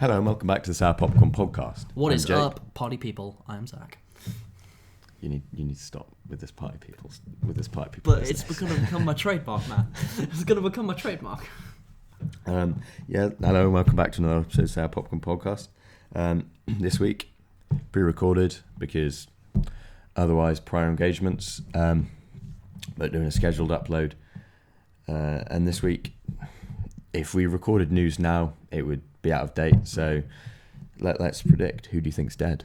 Hello and welcome back to the Sour Popcorn Podcast. What I'm is Jake. up, party people? I am Zack. You need to stop with this party people. But business. it's going to become my trademark, man. It's going to become my trademark. Hello and welcome back to another episode of Sour Popcorn Podcast. This week, pre-recorded because otherwise prior engagements, but doing a scheduled upload. And this week, if we recorded news now, it would be out of date. So let's predict. Who do you think's dead?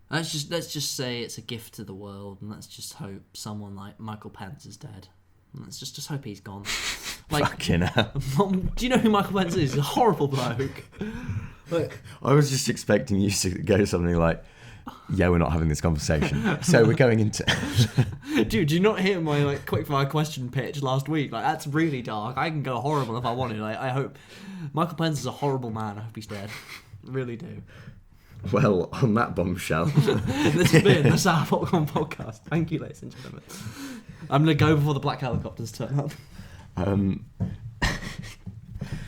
Let's just say it's a gift to the world, and let's just hope someone like Michael Pence is dead. And let's just hope he's gone. Like, Fucking hell. Do you know who Michael Pence is? He's a horrible bloke. Like, I was just expecting you to go something like, yeah, we're not having this conversation. So we're going into... dude, do you not hear my Quickfire Question pitch last week? Like, that's really dark. I can go horrible if I wanted. I hope Michael Pence is a horrible man. I hope he's dead. Really do. Well, on that bombshell. This has been the Sour Popcorn Podcast. Thank you, ladies and gentlemen. I'm going to go before the black helicopters turn up.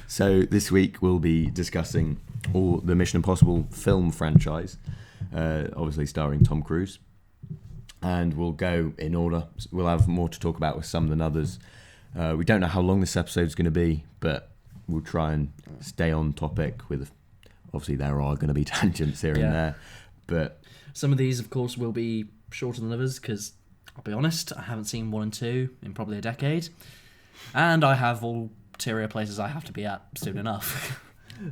So this week we'll be discussing all the Mission Impossible film franchise, obviously starring Tom Cruise. And we'll go in order. We'll have more to talk about with some than others. We don't know how long this episode's going to be, but we'll try and stay on topic with... Obviously, there are going to be tangents here and there, but... Some of these, of course, will be shorter than others, because, I'll be honest, I haven't seen 1 and 2 in probably a decade. And I have ulterior places I have to be at soon enough.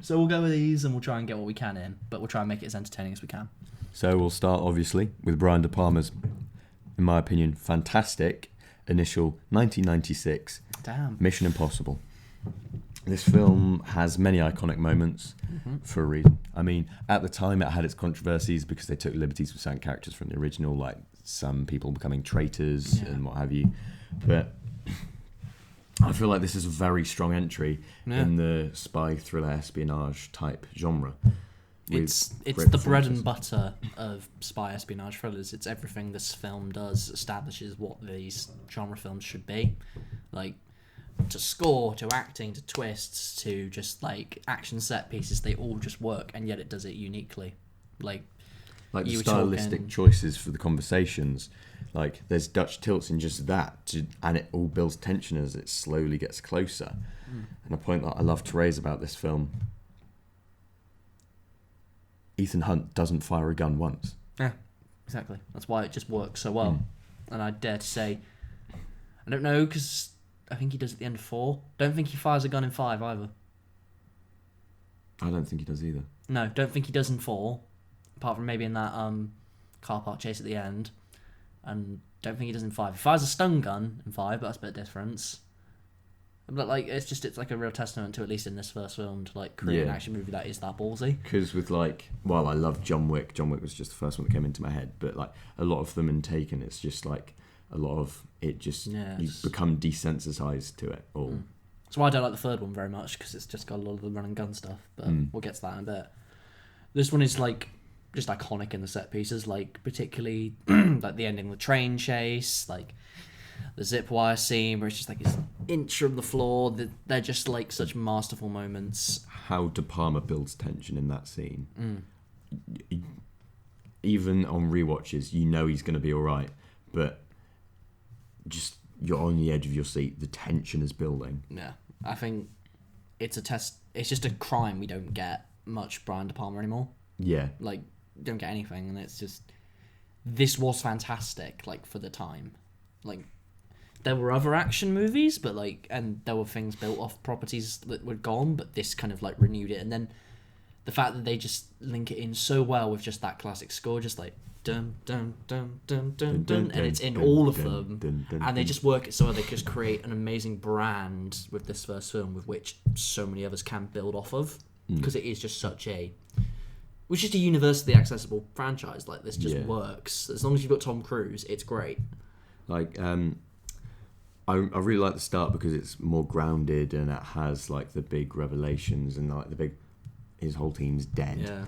So we'll go with these, and we'll try and get what we can in, but we'll try and make it as entertaining as we can. So we'll start, obviously, with Brian De Palma's, in my opinion, fantastic initial 1996 Mission Impossible. This film has many iconic moments for a reason. I mean, at the time it had its controversies because they took liberties with certain characters from the original, like some people becoming traitors and what have you. But I feel like this is a very strong entry in the spy thriller espionage type genre. It's the bread and butter of spy espionage thrillers. It's everything this film does establishes what these genre films should be. Like, to score, to acting, to twists, to just like action set pieces, they all just work, and yet it does it uniquely. Like the stylistic choices for the conversations, like there's Dutch tilts in just that, and it all builds tension as it slowly gets closer. And a point that I love to raise about this film: Ethan Hunt doesn't fire a gun once. Yeah, exactly. That's why it just works so well. And I dare to say, I don't know, because I think he does at the end of 4. Don't think he fires a gun in 5 either. I don't think he does either. No, don't think he does in 4, apart from maybe in that car park chase at the end. And don't think he does in 5. He fires a stun gun in 5, but that's a bit of difference. But like, it's like a real testament to, at least in this first film, to like create an action movie that is that ballsy. Because with I love John Wick. John Wick was just the first one that came into my head. But like a lot of them in Taken, it's just like a lot of it just you become desensitized to it all. That's why I don't like the third one very much, because it's just got a lot of the run and gun stuff. But we'll get to that in a bit. This one is like just iconic in the set pieces, like particularly like the ending of the train chase, like the zip wire scene where it's just like it's an inch from the floor. They're just like such masterful moments. How De Palma builds tension in that scene. Even on rewatches, you know he's going to be all right, but just you're on the edge of your seat. The tension is building. Yeah, I think it's a test. It's just a crime we don't get much Brian De Palma anymore. Yeah, like don't get anything, and it's just this was fantastic. Like for the time, like there were other action movies, but like and there were things built off properties that were gone, but this kind of like renewed it, and then the fact that they just link it in so well with just that classic score, just like dun dun dun dun dun dun, and it's in all of them, and they just work it so well. They just create an amazing brand with this first film, with which so many others can build off of, because it is just such a, which is a universally accessible franchise. Like this just works as long as you've got Tom Cruise. It's great. Like I really like the start because it's more grounded and it has like the big revelations and like the big, his whole team's dead. Yeah.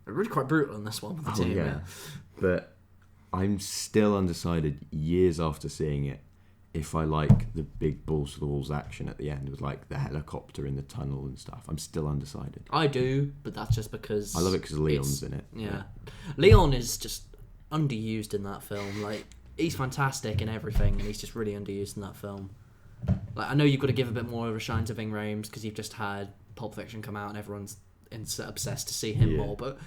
Really quite brutal in this one with the team. But I'm still undecided years after seeing it if I like the big balls to the walls action at the end with like the helicopter in the tunnel and stuff. I'm still undecided. I do, but that's just because I love it because Leon's in it. Yeah, Leon is just underused in that film. Like, he's fantastic in everything, and he's just really underused in that film. Like, I know you've got to give a bit more of a shine to Ving Rhames because you've just had Pulp Fiction come out and everyone's obsessed to see him more, but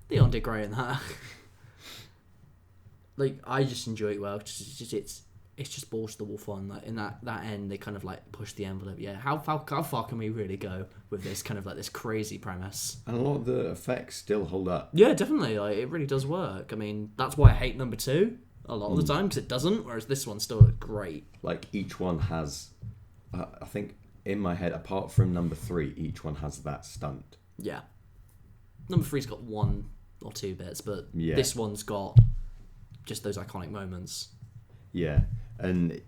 Leon did great in that. Like, I just enjoy it well. It's just balls to the wall fun. Like, in that end, they kind of like push the envelope. Yeah, how far can we really go with this kind of like this crazy premise? And a lot of the effects still hold up. Yeah, definitely. Like, it really does work. I mean, that's why I hate number 2 a lot of the time, because it doesn't. Whereas this one's still great. Like, each one has, I think in my head, apart from number 3, each one has that stunt. Yeah, number 3's got 1 or 2 bits, but this one's got just those iconic moments. Yeah. And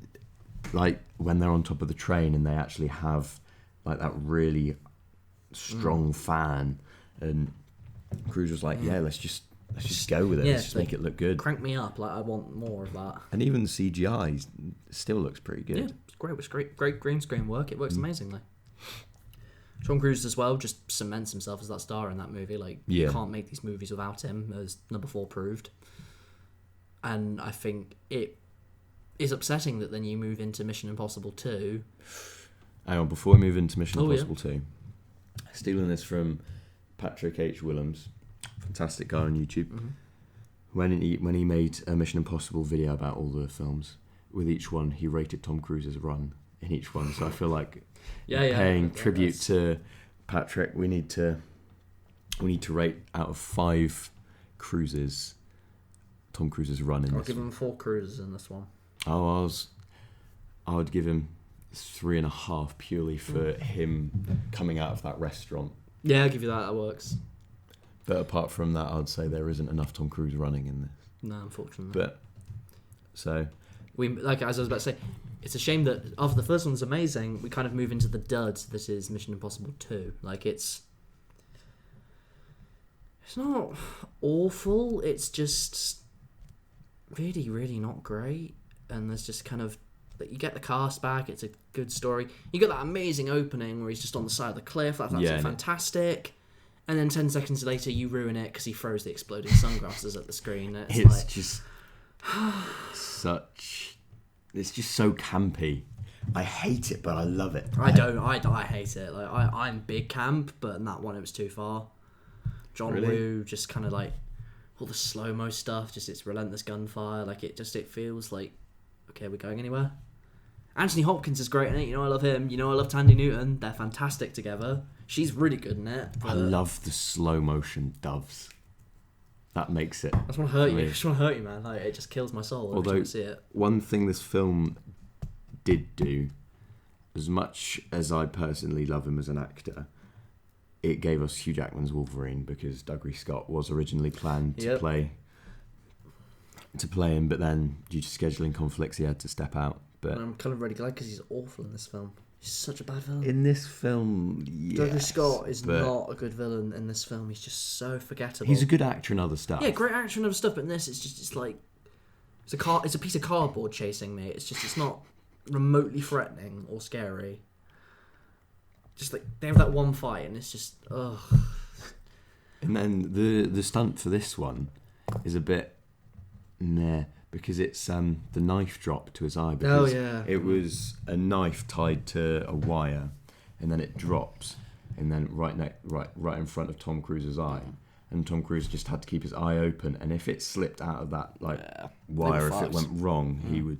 like when they're on top of the train and they actually have like that really strong fan, and Cruise was like, "Yeah, let's just go with it. Let's just make it look good. Crank me up. Like, I want more of that." And even the CGI still looks pretty good. Yeah, it's great. It's great green screen work. It works amazingly. Tom Cruise as well just cements himself as that star in that movie. Like, you can't make these movies without him, as number 4 proved. And I think it is upsetting that then you move into Mission Impossible 2. Hang on, before we move into Mission Impossible 2, stealing this from Patrick H. Willems, fantastic guy on YouTube. When he made a Mission Impossible video about all the films, with each one he rated Tom Cruise's run in each one. So I feel like paying tribute to Patrick, we need to rate out of 5 cruises Tom Cruise's run in I'll this. give him 4 cruises in this one. I would give him 3.5 purely for him coming out of that restaurant. Yeah, I'll give you that. That works. But apart from that, I'd say there isn't enough Tom Cruise running in this. No, unfortunately. But so as I was about to say, it's a shame that after the first one's amazing, we kind of move into the dud that is Mission Impossible 2. Like, it's not awful. It's just really, really not great. And there's just kind of, you get the cast back. It's a good story. You got that amazing opening where he's just on the side of the cliff. That's absolutely fantastic. And then 10 seconds later, you ruin it because he throws the exploding sunglasses at the screen. It's just it's just so campy. I hate it, but I love it. I don't. I hate it. Like, I'm big camp, but in that one it was too far. John Woo just kind of like all the slow-mo stuff, just its relentless gunfire. Like, it feels like, okay, we're going anywhere. Anthony Hopkins is great in it. You know, I love him. You know, I love Tandy Newton. They're fantastic together. She's really good in it. I love the slow-motion doves. That makes it. I just want to hurt you. I just want to hurt you, man. Like, it just kills my soul every time I see it. One thing this film did do, as much as I personally love him as an actor, it gave us Hugh Jackman's Wolverine, because Douglas Scott was originally planned to play him, but then due to scheduling conflicts, he had to step out. But and I'm kind of really glad, because he's awful in this film. He's such a bad villain. In this film, yes, Douglas Scott is not a good villain in this film. He's just so forgettable. He's a good actor in other stuff. Yeah, great actor in other stuff, but in this, it's like it's a piece of cardboard chasing me. It's not remotely threatening or scary. Just like they have that one fight, and it's just ugh. And then the stunt for this one is a bit meh, because it's the knife drop to his eye. Because it was a knife tied to a wire, and then it drops, and then right in front of Tom Cruise's eye, and Tom Cruise just had to keep his eye open. And if it slipped out of that wire, if it went wrong, he would.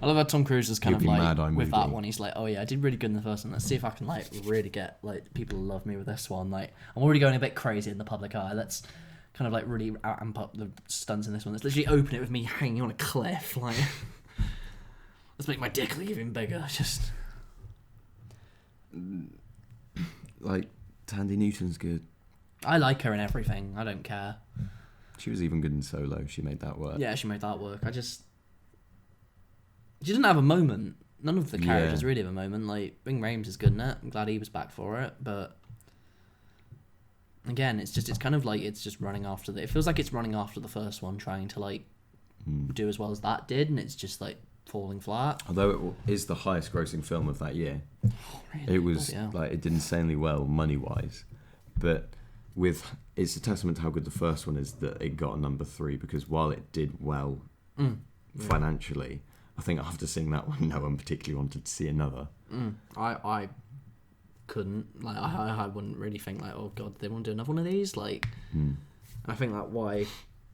I love how Tom Cruise is kind of like with that one. He's like, oh yeah, I did really good in the first one. Let's see if I can like really get like people to love me with this one. Like, I'm already going a bit crazy in the public eye. Let's kind of like really amp up the stunts in this one. Let's literally open it with me hanging on a cliff. Like, let's make my dick look even bigger. Just like Tandy Newton's good. I like her in everything. I don't care. She was even good in Solo. She made that work. Yeah, she made that work. She didn't have a moment. None of the characters really have a moment. Like, Ving Rhames is good in it. I'm glad he was back for it. But again, it's kind of like it's just running after it feels like it's running after the first one, trying to like do as well as that did, and it's just like falling flat. Although it is the highest grossing film of that year. Oh, really? It was it did insanely well money wise, but it's a testament to how good the first one is that it got a number 3, because while it did well financially, I think after seeing that one, no one particularly wanted to see another. I couldn't, like, I wouldn't really think, like, oh god, they want to do another one of these, like. I think that's why,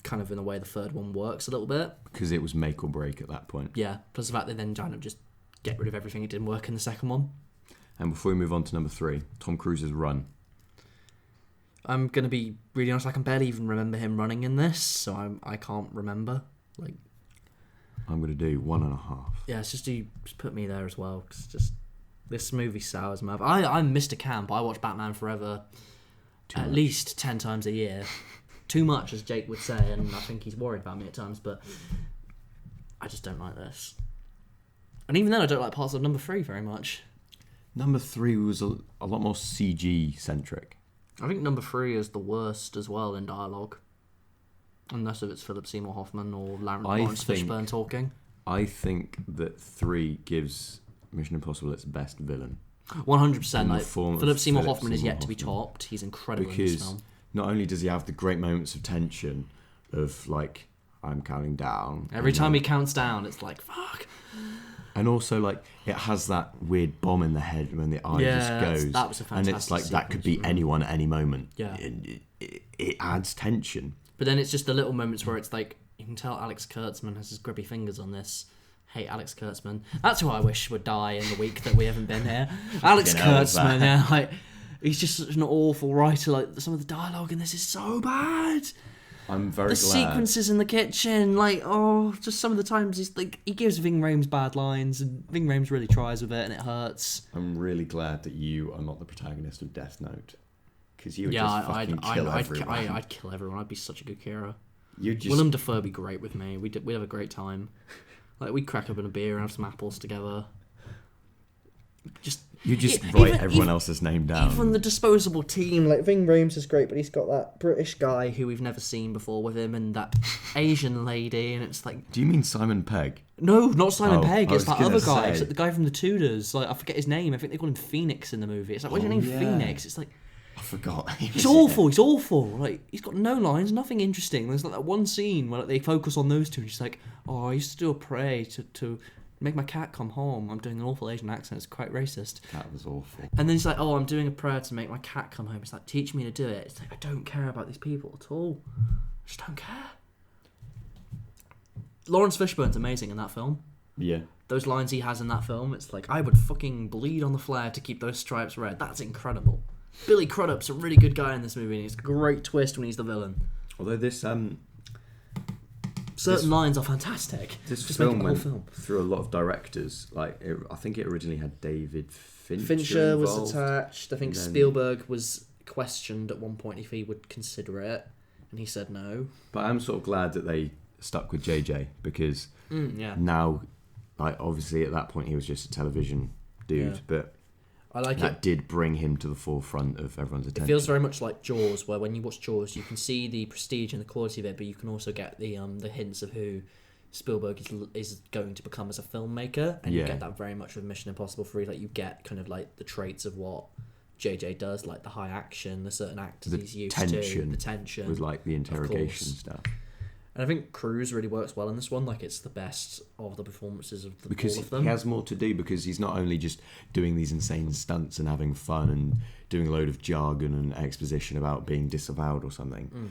kind of in a way, the third one works a little bit, because it was make or break at that point. Yeah, plus the fact they then kind of just get rid of everything that didn't work in the second one. And before we move on to number 3, Tom Cruise's Run. I'm gonna be really honest, I can barely even remember him running in this, so I can't remember. Like, I'm gonna do 1.5. Yeah, it's just put me there as well, because just this movie sours me. I'm Mr. Camp. I watch Batman Forever at least 10 times a year. Too much, as Jake would say, and I think he's worried about me at times, but I just don't like this. And even then, I don't like parts of number 3 very much. Number 3 was a lot more CG-centric. I think number 3 is the worst as well in dialogue. Unless if it's Philip Seymour Hoffman or Lawrence Fishburne talking. I think that 3 gives Mission Impossible its best villain. 100%. Like, Philip Seymour Hoffman is yet to be topped. He's incredible in this film. Not only does he have the great moments of tension of, like, I'm counting down. Every time he counts down, it's like, fuck. And also, like, it has that weird bomb in the head when the eye just goes. That was a fantastic and it's like, that could be anyone at any moment. Yeah. It adds tension. But then it's just the little moments where it's like, you can tell Alex Kurtzman has his grubby fingers on this. Hate Alex Kurtzman. That's who I wish would die in the week that we haven't been here. Alex Kurtzman, yeah, like, he's just such an awful writer. Like, some of the dialogue in this is so bad. I'm very glad. The sequences in the kitchen, like, just some of the times he's like, he gives Ving Rhames bad lines, and Ving Rhames really tries with it, and it hurts. I'm really glad that you are not the protagonist of Death Note, because you would just fucking kill everyone. I'd kill everyone. I'd be such a good hero. Just... Willem Dafoe would be great with me. We'd have a great time. Like, we'd crack open a beer and have some apples together. You just write everyone else's name down. Even the disposable team, like, Ving Rhames is great, but he's got that British guy who we've never seen before with him, and that Asian lady, and it's like... Do you mean Simon Pegg? No, not Simon Pegg. It's that other guy. It's like the guy from the Tudors. Like, I forget his name. I think they call him Phoenix in the movie. It's like, what's your name, Phoenix? It's like... I forgot. He's awful. He's awful. Like, he's got no lines, nothing interesting. There's like that one scene where, like, they focus on those two, and she's like, I used to do a prayer to make my cat come home. I'm doing an awful Asian accent. It's quite racist. That was awful. And then he's like, I'm doing a prayer to make my cat come home. It's like, teach me to do it. It's like, I don't care about these people at all. I just don't care. Lawrence Fishburne's amazing in that film. Yeah. Those lines he has in that film, it's like, I would fucking bleed on the flare to keep those stripes red. That's incredible. Billy Crudup's a really good guy in this movie, and he's a great twist when he's the villain. Although this certain lines are fantastic. This film went through a lot of directors. Like, I think it originally had David Fincher. Fincher was attached. I think Spielberg was questioned at one point if he would consider it, and he said no. But I'm sort of glad that they stuck with JJ, because now, like, obviously at that point he was just a television dude, but I like that did bring him to the forefront of everyone's attention. It feels very much like Jaws, where when you watch Jaws, you can see the prestige and the quality of it, but you can also get the hints of who Spielberg is going to become as a filmmaker, and you get that very much with Mission Impossible 3. Like, you get kind of like the traits of what JJ does, like the high action, the certain actors he's used to, the tension with like the interrogation stuff. And I think Cruise really works well in this one. Like, it's the best of the performances of all of them. Because he has more to do, because he's not only just doing these insane stunts and having fun and doing a load of jargon and exposition about being disavowed or something,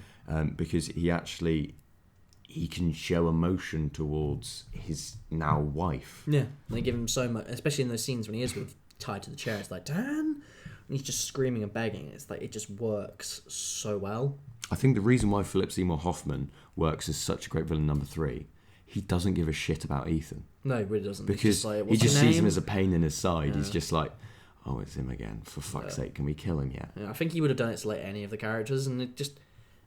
because he can show emotion towards his now wife. Yeah, they give him so much, especially in those scenes when he is tied to the chair. It's like, Dan, and he's just screaming and begging. It's like, it just works so well. I think the reason why Philip Seymour Hoffman works as such a great villain number 3, he doesn't give a shit about Ethan. No, he really doesn't. Because like, he just sees him as a pain in his side. He's just like, oh, it's him again. For fuck's sake, can we kill him yet? Yeah, I think he would have done it to like any of the characters, and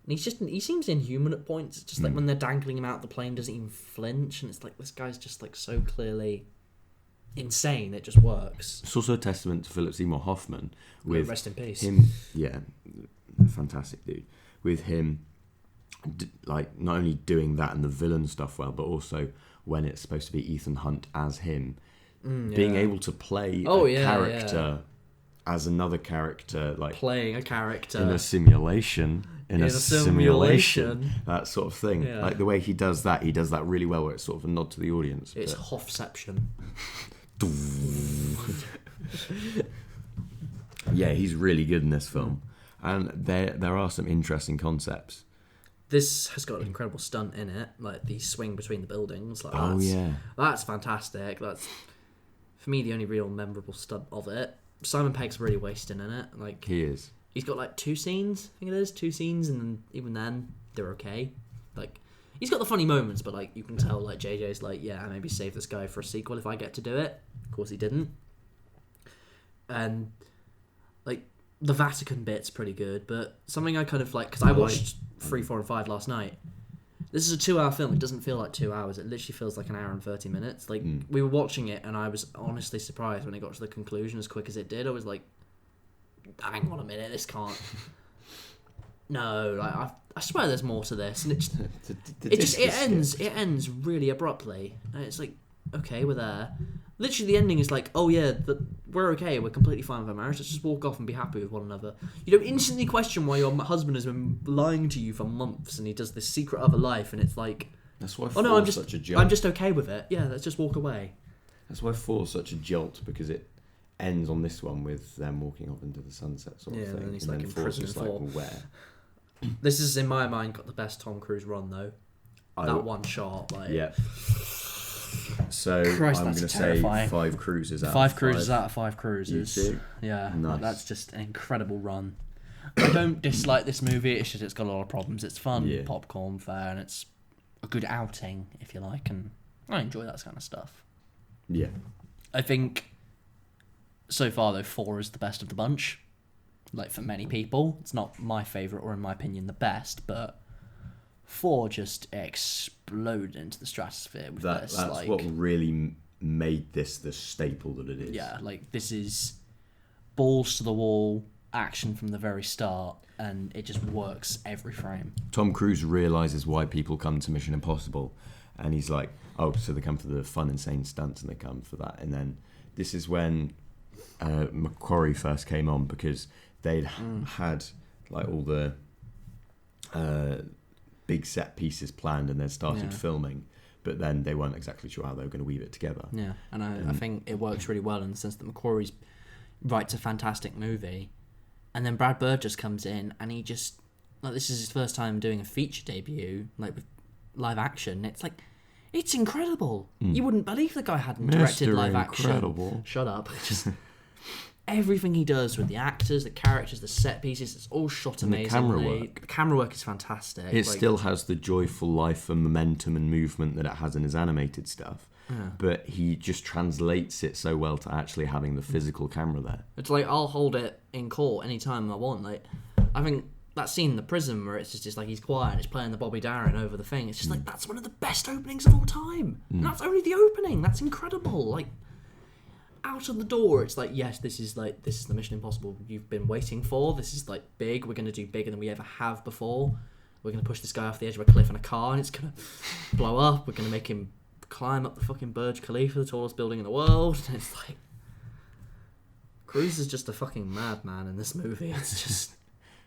he seems inhuman at points. It's just like when they're dangling him out the plane, doesn't even flinch, and it's like, this guy's just like so clearly insane. It just works. It's also a testament to Philip Seymour Hoffman with rest in peace. Him, fantastic dude. With him, like, not only doing that and the villain stuff well, but also when it's supposed to be Ethan Hunt as him, being able to play character as another character, like playing a character in a simulation, that sort of thing. Yeah. Like the way he does that really well, where it's sort of a nod to the audience. It's Hoffception. Yeah, he's really good in this film, and there are some interesting concepts. This has got an incredible stunt in it, like the swing between the buildings. Like that's fantastic. That's, for me, the only real memorable stunt of it. Simon Pegg's really wasting in it. Like he is. He's got like 2 scenes. I think it is 2 scenes, and even then they're okay. Like he's got the funny moments, but like you can tell, like JJ's like, yeah, maybe save this guy for a sequel if I get to do it. Of course, he didn't. And like the Vatican bit's pretty good, but something I kind of like, because I watched 3, 4, and 5 last night. This is a 2-hour film. It doesn't feel like 2 hours. It literally feels like an hour and 30 minutes. Like we were watching it, and I was honestly surprised when it got to the conclusion as quick as it did. I was like, hang on a minute, this can't. No, like I swear there's more to this, and it ends really abruptly, and it's like, okay, we're there. Literally, the ending is like, oh yeah, we're okay, we're completely fine with our marriage, let's just walk off and be happy with one another. You don't instantly question why your husband has been lying to you for months, and he does this secret other life, and it's like, that's why such a jolt. I'm just okay with it. Yeah, let's just walk away. That's why 4's such a jolt, because it ends on this one with them walking off into the sunset sort of thing. And he's like in prison just like, well, where? This is, in my mind, got the best Tom Cruise run though. That one shot, like. Yeah. So Christ, I'm going to say 5 cruises out of 5. 5 cruises out of 5 cruises. You too? Yeah, nice. That's just an incredible run. I don't dislike this movie. It's just it's got a lot of problems. It's fun, popcorn fare, and it's a good outing, if you like, and I enjoy that kind of stuff. Yeah. I think so far though 4 is the best of the bunch. Like for many people, it's not my favourite or in my opinion the best, but 4 just exploded into the stratosphere with this. That's like, what really made this the staple that it is. Yeah, like this is balls to the wall action from the very start, and it just works every frame. Tom Cruise realises why people come to Mission Impossible, and he's like, oh, so they come for the fun, insane stunts, and they come for that. And then this is when Macquarie first came on, because they'd had like all the big set pieces planned, and they'd started filming, but then they weren't exactly sure how they were going to weave it together. Yeah, and I think it works really well in the sense that Macquarie's writes a fantastic movie, and then Brad Bird just comes in, and he just, like, this is his first time doing a feature debut, like with live action. It's like, it's incredible. You wouldn't believe the guy hadn't directed live action. Shut up. Just everything he does with the actors, the characters, the set pieces, it's all shot amazingly. The camera work is fantastic. It still has the joyful life and momentum and movement that it has in his animated stuff. Yeah. But he just translates it so well to actually having the physical camera there. It's like, I'll hold it in court anytime I want. Like, I think that scene in the prison where it's just like he's quiet and he's playing the Bobby Darin over the thing. It's just like, that's one of the best openings of all time. And that's only the opening. That's incredible. Like, out of the door, it's like, yes, this is the Mission Impossible you've been waiting for. This is like big. We're going to do bigger than we ever have before. We're going to push this guy off the edge of a cliff in a car, and it's going to blow up. We're going to make him climb up the fucking Burj Khalifa, the tallest building in the world. And it's like, Cruise is just a fucking madman in this movie. It's just.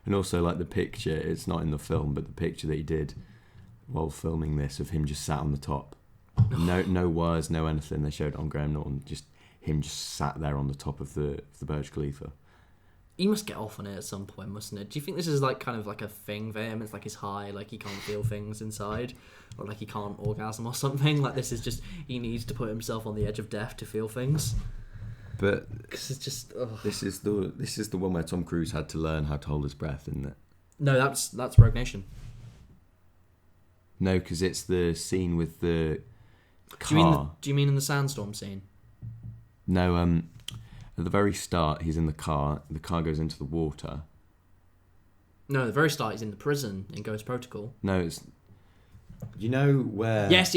And also, like, the picture, it's not in the film, but the picture that he did while filming this of him just sat on the top. No wires, no anything. They showed it on Graham Norton, just him just sat there on the top of the Burj Khalifa. He must get off on it at some point, mustn't it? Do you think this is like kind of like a thing for him? It's like his high, like he can't feel things inside, or like he can't orgasm or something. Like this is just, he needs to put himself on the edge of death to feel things. But it's just this is the one where Tom Cruise had to learn how to hold his breath, isn't it? No, that's Rogue Nation. No, because it's the scene with the car. Do you mean in the sandstorm scene? No, at the very start, he's in the car goes into the water. No, at the very start, he's in the prison in Ghost Protocol. No, it's... You know where... Yes,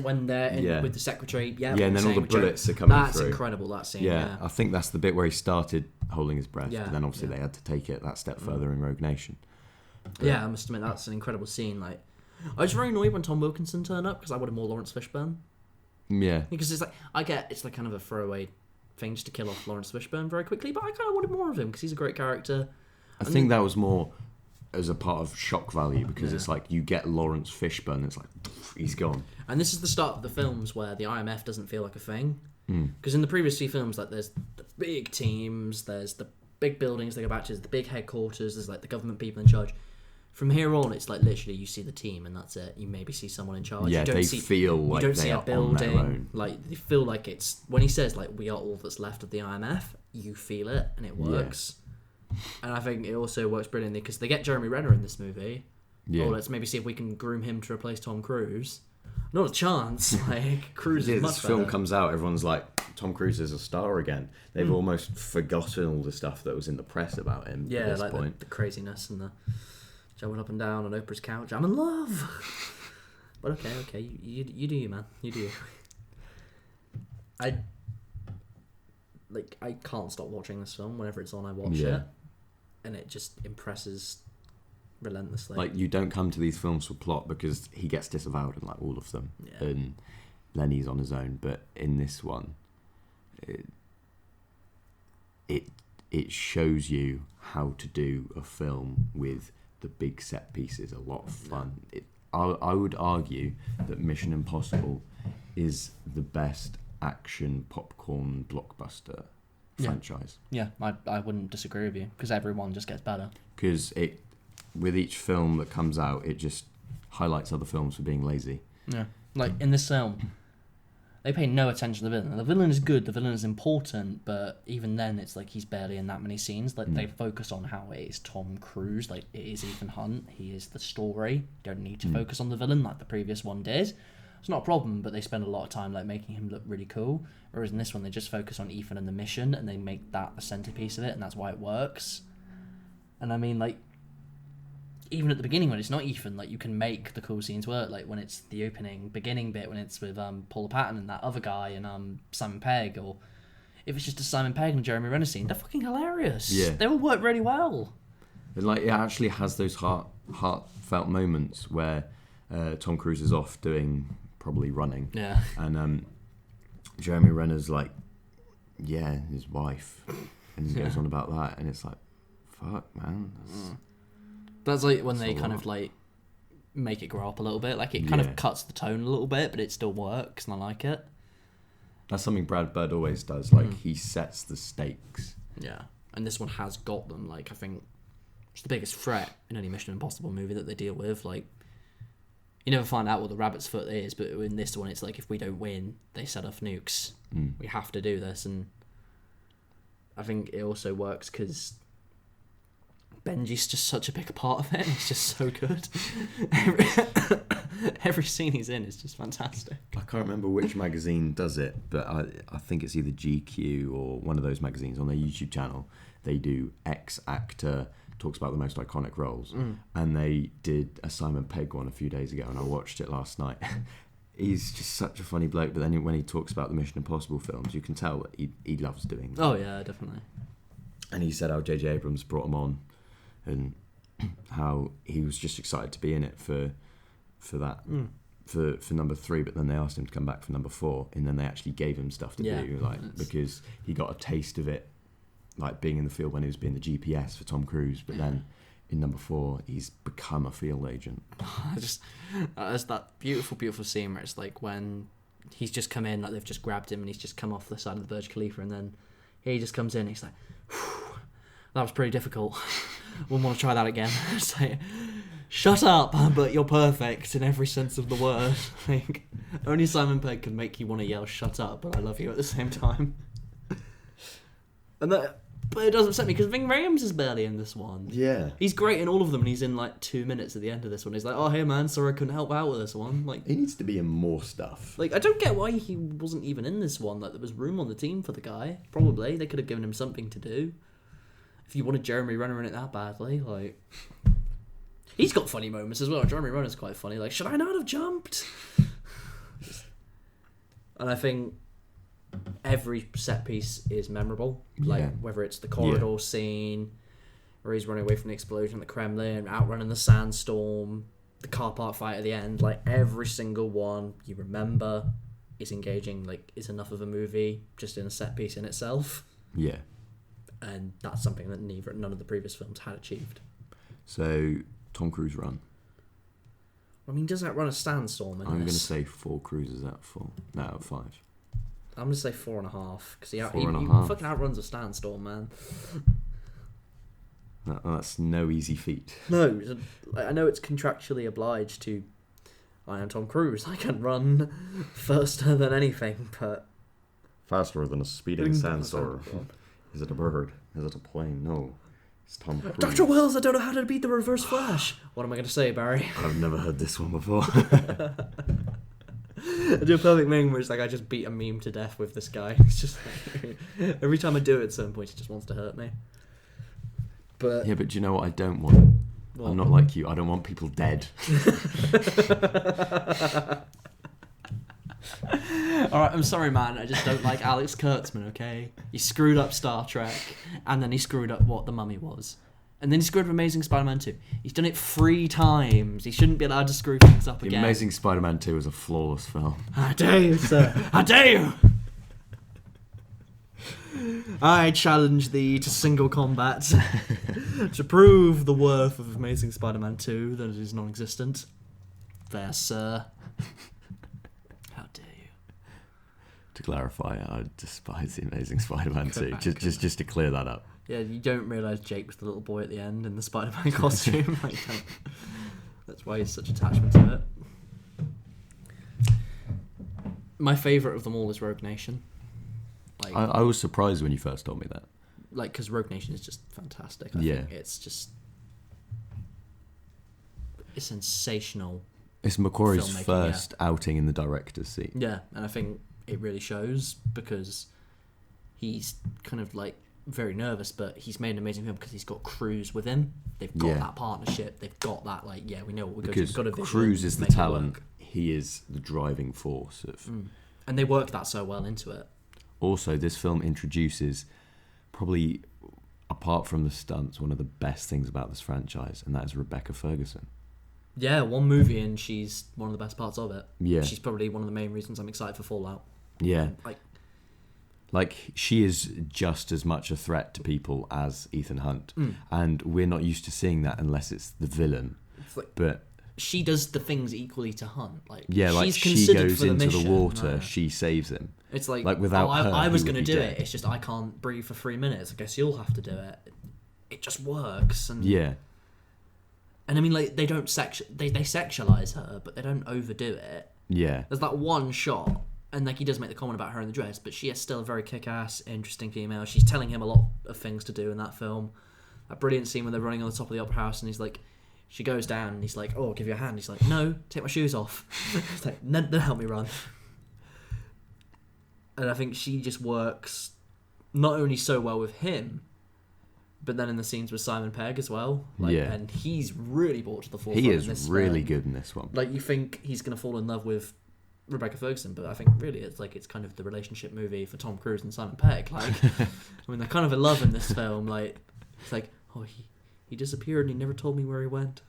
when they're with the secretary. Yeah, and then all the bullets are coming through. That's incredible, that scene, yeah. I think that's the bit where he started holding his breath, but then obviously they had to take it that step further in Rogue Nation. But... Yeah, I must admit, that's an incredible scene. Like, I was very annoyed when Tom Wilkinson turned up, because I wanted more Lawrence Fishburne. Yeah. Because it's like, I get it's like kind of a throwaway thing just to kill off Lawrence Fishburne very quickly, but I kind of wanted more of him because he's a great character. I think that was more as a part of shock value because it's like you get Lawrence Fishburne, it's like he's gone. And this is the start of the films where the IMF doesn't feel like a thing. Because in the previous few films, like there's the big teams, there's the big buildings they go back to, there's the big headquarters, there's like the government people in charge. From here on, it's like literally you see the team and that's it. You maybe see someone in charge. Yeah, you don't they see, feel like you don't they see are a building. on their own. Like they feel like it's when he says like we are all that's left of the IMF. You feel it and it works. Yeah. And I think it also works brilliantly because they get Jeremy Renner in this movie. Yeah. Oh, let's maybe see if we can groom him to replace Tom Cruise. Not a chance. Like Cruise is much this better. film comes out, everyone's like, Tom Cruise is a star again. They've almost forgotten all the stuff that was in the press about him. Yeah, at this like point. The craziness and the jumping up and down on Oprah's couch. I'm in love. But okay, you do you, man. You do you. I can't stop watching this film. Whenever it's on, I watch it, and it just impresses relentlessly. Like you don't come to these films for plot because he gets disavowed in like all of them, and Lenny's on his own. But in this one, it shows you how to do a film with the big set pieces. A lot of fun. I would argue that Mission Impossible is the best action popcorn blockbuster franchise. Yeah, I wouldn't disagree with you because everyone just gets better. Because with each film that comes out, it just highlights other films for being lazy. Yeah, like in this film, they pay no attention to the villain. The villain is good, the villain is important, but even then, it's like he's barely in that many scenes. Like they focus on how it is Tom Cruise, like it is Ethan Hunt. He is the story. You don't need to focus on the villain like the previous one did. It's not a problem, but they spend a lot of time like making him look really cool. Whereas in this one, they just focus on Ethan and the mission, and they make that the centerpiece of it, and that's why it works. And I mean, like, even at the beginning when it's not Ethan, like you can make the cool scenes work. Like when it's the beginning bit when it's with Paula Patton and that other guy and Simon Pegg, or if it's just a Simon Pegg and Jeremy Renner scene, they're fucking hilarious. Yeah, they all work really well. And like it actually has those heartfelt moments where Tom Cruise is off doing probably running. Yeah, and Jeremy Renner's like, his wife, and he goes on about that, and it's like, fuck, man. That's like when they kind of like make it grow up a little bit. Like it kind of cuts the tone a little bit, but it still works, and I like it. That's something Brad Bird always does. Like he sets the stakes. Yeah, and this one has got them. Like I think it's the biggest threat in any Mission Impossible movie that they deal with. Like you never find out what the rabbit's foot is, but in this one, it's like if we don't win, they set off nukes. We have to do this, and I think it also works because Benji's just such a big part of it. He's just so good. Every scene he's in is just fantastic. I can't remember which magazine does it, but I think it's either GQ or one of those magazines on their YouTube channel. They do X actor talks about the most iconic roles, and they did a Simon Pegg one a few days ago, and I watched it last night. He's just such a funny bloke, but then when he talks about the Mission Impossible films, you can tell that he loves doing that. Oh yeah, definitely. And he said how J.J. Abrams brought him on, and how he was just excited to be in it for that for number 3, but then they asked him to come back for number 4, and then they actually gave him stuff to do, like because he got a taste of it, like being in the field when he was being the GPS for Tom Cruise, but then in number 4 he's become a field agent. There's that beautiful scene where it's like when he's just come in, like they've just grabbed him and he's just come off the side of the Burj Khalifa, and then he just comes in and he's like, that was pretty difficult. Wouldn't want to try that again. It's like, shut up, but you're perfect in every sense of the word. Like, only Simon Pegg can make you want to yell shut up, but I love you at the same time. But it doesn't upset me because Ving Rhames is barely in this one. Yeah. He's great in all of them, and he's in like 2 minutes at the end of this one. He's like, oh hey man, sorry I couldn't help out with this one. Like, he needs to be in more stuff. Like, I don't get why he wasn't even in this one. Like, there was room on the team for the guy. Probably they could have given him something to do. If you wanted Jeremy Renner in it that badly, like, he's got funny moments as well. Jeremy Renner's quite funny. Like, should I not have jumped? And I think every set piece is memorable. Like, whether it's the corridor scene, where he's running away from the explosion at the Kremlin, outrunning the sandstorm, the car park fight at the end. Like, every single one you remember is engaging, like is enough of a movie just in a set piece in itself. Yeah. And that's something that none of the previous films had achieved. So, Tom Cruise run. I mean, does that run a sandstorm in I'm going to this? say 4 cruises out of 4. No, out of 5. I'm going to say 4.5, because he half. fucking outruns a sandstorm, man. That's no easy feat. No, I know it's contractually obliged to. I am Tom Cruise. I can run faster than anything, but Faster than a speeding sandstorm. Is it a bird? Is it a plane? No. It's Tom Cruise. Dr. Wells, I don't know how to beat the reverse flash. What am I going to say, Barry? I've never heard this one before. I do a perfect meme where it's like I just beat a meme to death with this guy. It's just like, every time I do it at some point he just wants to hurt me. But Yeah, but do you know what I don't want? What? I'm not like you. I don't want people dead. Alright, I'm sorry, man. I just don't like Alex Kurtzman, okay? He screwed up Star Trek, and then he screwed up what The Mummy was. And then he screwed up Amazing Spider-Man 2. He's done it 3 times. He shouldn't be allowed to screw things up again. Amazing Spider-Man 2 is a flawless film. How dare you, sir? How dare you? I challenge thee to single combat to prove the worth of Amazing Spider-Man 2 that it is non-existent. Fair sir. How dare you? To clarify, I despise the Amazing Spider-Man 2. Just to clear that up. Yeah, you don't realise Jake was the little boy at the end in the Spider-Man costume. That's why he's such attachment to it. My favourite of them all is Rogue Nation. Like, I was surprised when you first told me that. Like, because Rogue Nation is just fantastic. I think it's just... It's sensational. It's McQuarrie's first outing in the director's seat. Yeah, and I think it really shows because he's kind of like very nervous, but he's made an amazing film because he's got Cruise with him. They've got that partnership. They've got that, like, we know what we're going to do. We've got a vision. Cruise is the talent. He is the driving force of... And they work that so well into it. Also, this film introduces, probably apart from the stunts, one of the best things about this franchise, and that is Rebecca Ferguson. Yeah, one movie and she's one of the best parts of it. Yeah. She's probably one of the main reasons I'm excited for Fallout. Yeah. Like she is just as much a threat to people as Ethan Hunt. And we're not used to seeing that unless it's the villain. But she does the things equally to Hunt. Like she goes into the water, she saves him. It's like without her, I was going to do dead. it. It's just I can't breathe for 3 minutes. I guess you'll have to do it. It just works. And and I mean, like, they don't they sexualize her, but they don't overdo it. Yeah. There's that one shot, and like he does make the comment about her in the dress, but she is still a very kick-ass, interesting female. She's telling him a lot of things to do in that film. That brilliant scene when they're running on the top of the opera house, and he's like, she goes down, and he's like, "Oh, I'll give you a hand." He's like, "No, take my shoes off." He's like, "No, help me run." And I think she just works not only so well with him, but then in the scenes with Simon Pegg as well. And he's really brought to the forefront. He is really good in this one. Like, you think he's going to fall in love with Rebecca Ferguson, but I think really it's kind of the relationship movie for Tom Cruise and Simon Pegg. Like, I mean, they're kind of in love in this film. Like, it's like, oh, he disappeared and he never told me where he went.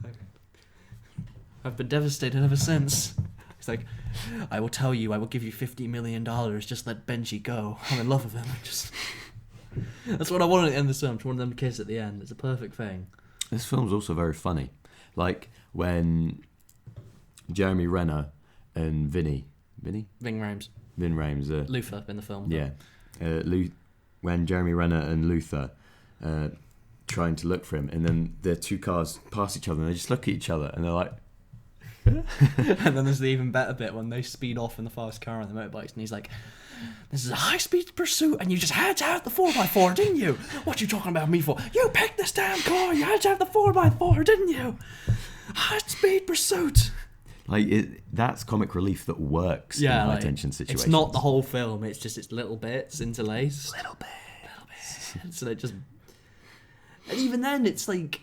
I've been devastated ever since. He's like, I will tell you, I will give you $50 million. Just let Benji go. I'm in love with him. That's what I wanted at the end of this film. I wanted them to kiss at the end. It's a perfect thing. This film's also very funny. Like when Jeremy Renner and Ving Rhames, Luther in the film. Yeah, when Jeremy Renner and Luther trying to look for him, and then their two cars pass each other, and they just look at each other, and they're like. And then there's the even better bit when they speed off in the fast car on the motorbikes, and he's like, "This is a high-speed pursuit, and you just had to have the 4x4, didn't you? What you talking about me for? You picked this damn car, you had to have the 4x4, didn't you? High-speed pursuit." Like, that's comic relief that works in high-tension situations. It's not the whole film, it's just its little bits interlaced. Little bit. So it just... And even then, it's like...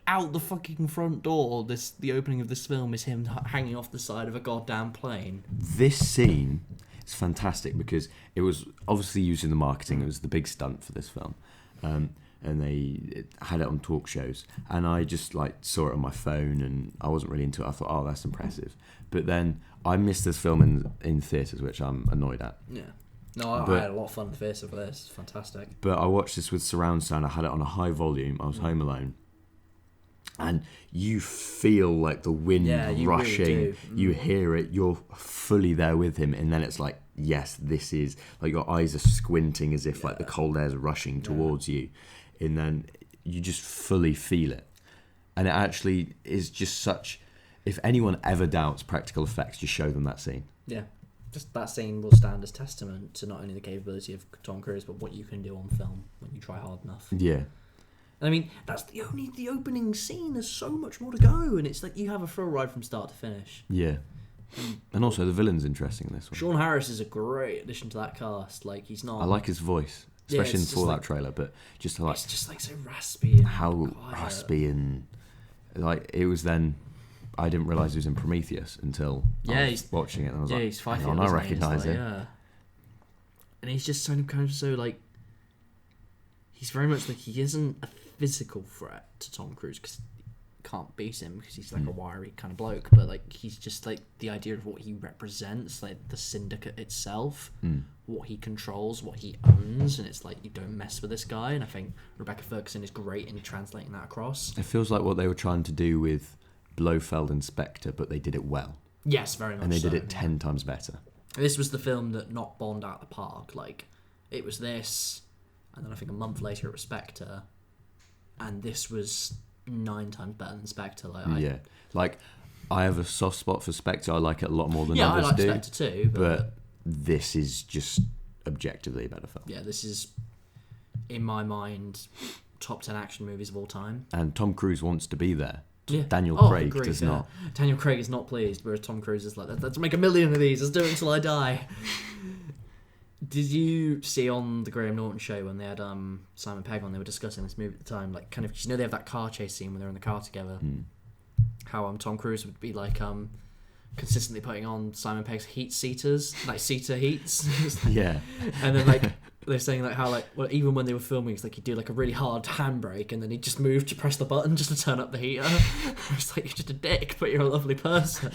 out the fucking front door, the opening of this film is him hanging off the side of a goddamn plane. This scene is fantastic because it was obviously used in the marketing. It was the big stunt for this film. and they had it on talk shows, and I just like saw it on my phone, and I wasn't really into it. I thought, oh, that's impressive, but then I missed this film in theatres, which I'm annoyed at. Yeah. No, I had a lot of fun in the theatre for this. It's fantastic. But I watched this with surround sound. I had it on a high volume. I was home alone. And you feel like the wind rushing. Really you hear it. You're fully there with him. And then it's like, yes, this is... Like your eyes are squinting as if like the cold air's rushing towards you. And then you just fully feel it. And it actually is just such... If anyone ever doubts practical effects, just show them that scene. Yeah. Just that scene will stand as testament to not only the capability of Tom Cruise, but what you can do on film when you try hard enough. Yeah. I mean, that's the opening scene. There's so much more to go, and it's like you have a thrill ride from start to finish. Yeah. And also the villain's interesting in this one. Sean Harris is a great addition to that cast. Like, he's not... I like his voice, especially in the Fallout trailer, but just like... It's just like so raspy and how quiet. raspy and... Like, it was then... I didn't realise he was in Prometheus until I was watching it, and I was like, he's fighting. I recognise it. Yeah. And he's just kind of so like, he's very much like, he isn't a physical threat to Tom Cruise because you can't beat him because he's like a wiry kind of bloke, but like he's just like the idea of what he represents, like the syndicate itself, what he controls, what he owns, and it's like you don't mess with this guy. And I think Rebecca Ferguson is great in translating that across. It feels like what they were trying to do with Blofeld and Spectre, but they did it well. Yes, very much. And they did it 10 times better. This was the film that knocked Bond out of the park. Like, it was this, and then I think a month later it was Spectre, and this was 9 times better than Spectre. Like I have a soft spot for Spectre. I like it a lot more than I others like do. Spectre too, but this is just objectively a better film. Yeah, this is, in my mind, top 10 action movies of all time. And Tom Cruise wants to be there. Yeah. Daniel Craig does not. Daniel Craig is not pleased, whereas Tom Cruise is like, let's make 1 million of these, let's do it until I die. Did you see on the Graham Norton show when they had Simon Pegg on, they were discussing this movie at the time, like kind of, 'cause they have that car chase scene when they're in the car together, how Tom Cruise would be like consistently putting on Simon Pegg's heat seaters, like seater heats. Yeah. And then like they're saying like how like, well, even when they were filming, it's like he'd do like a really hard handbrake and then he'd just move to press the button just to turn up the heater. It's like, you're just a dick, but you're a lovely person.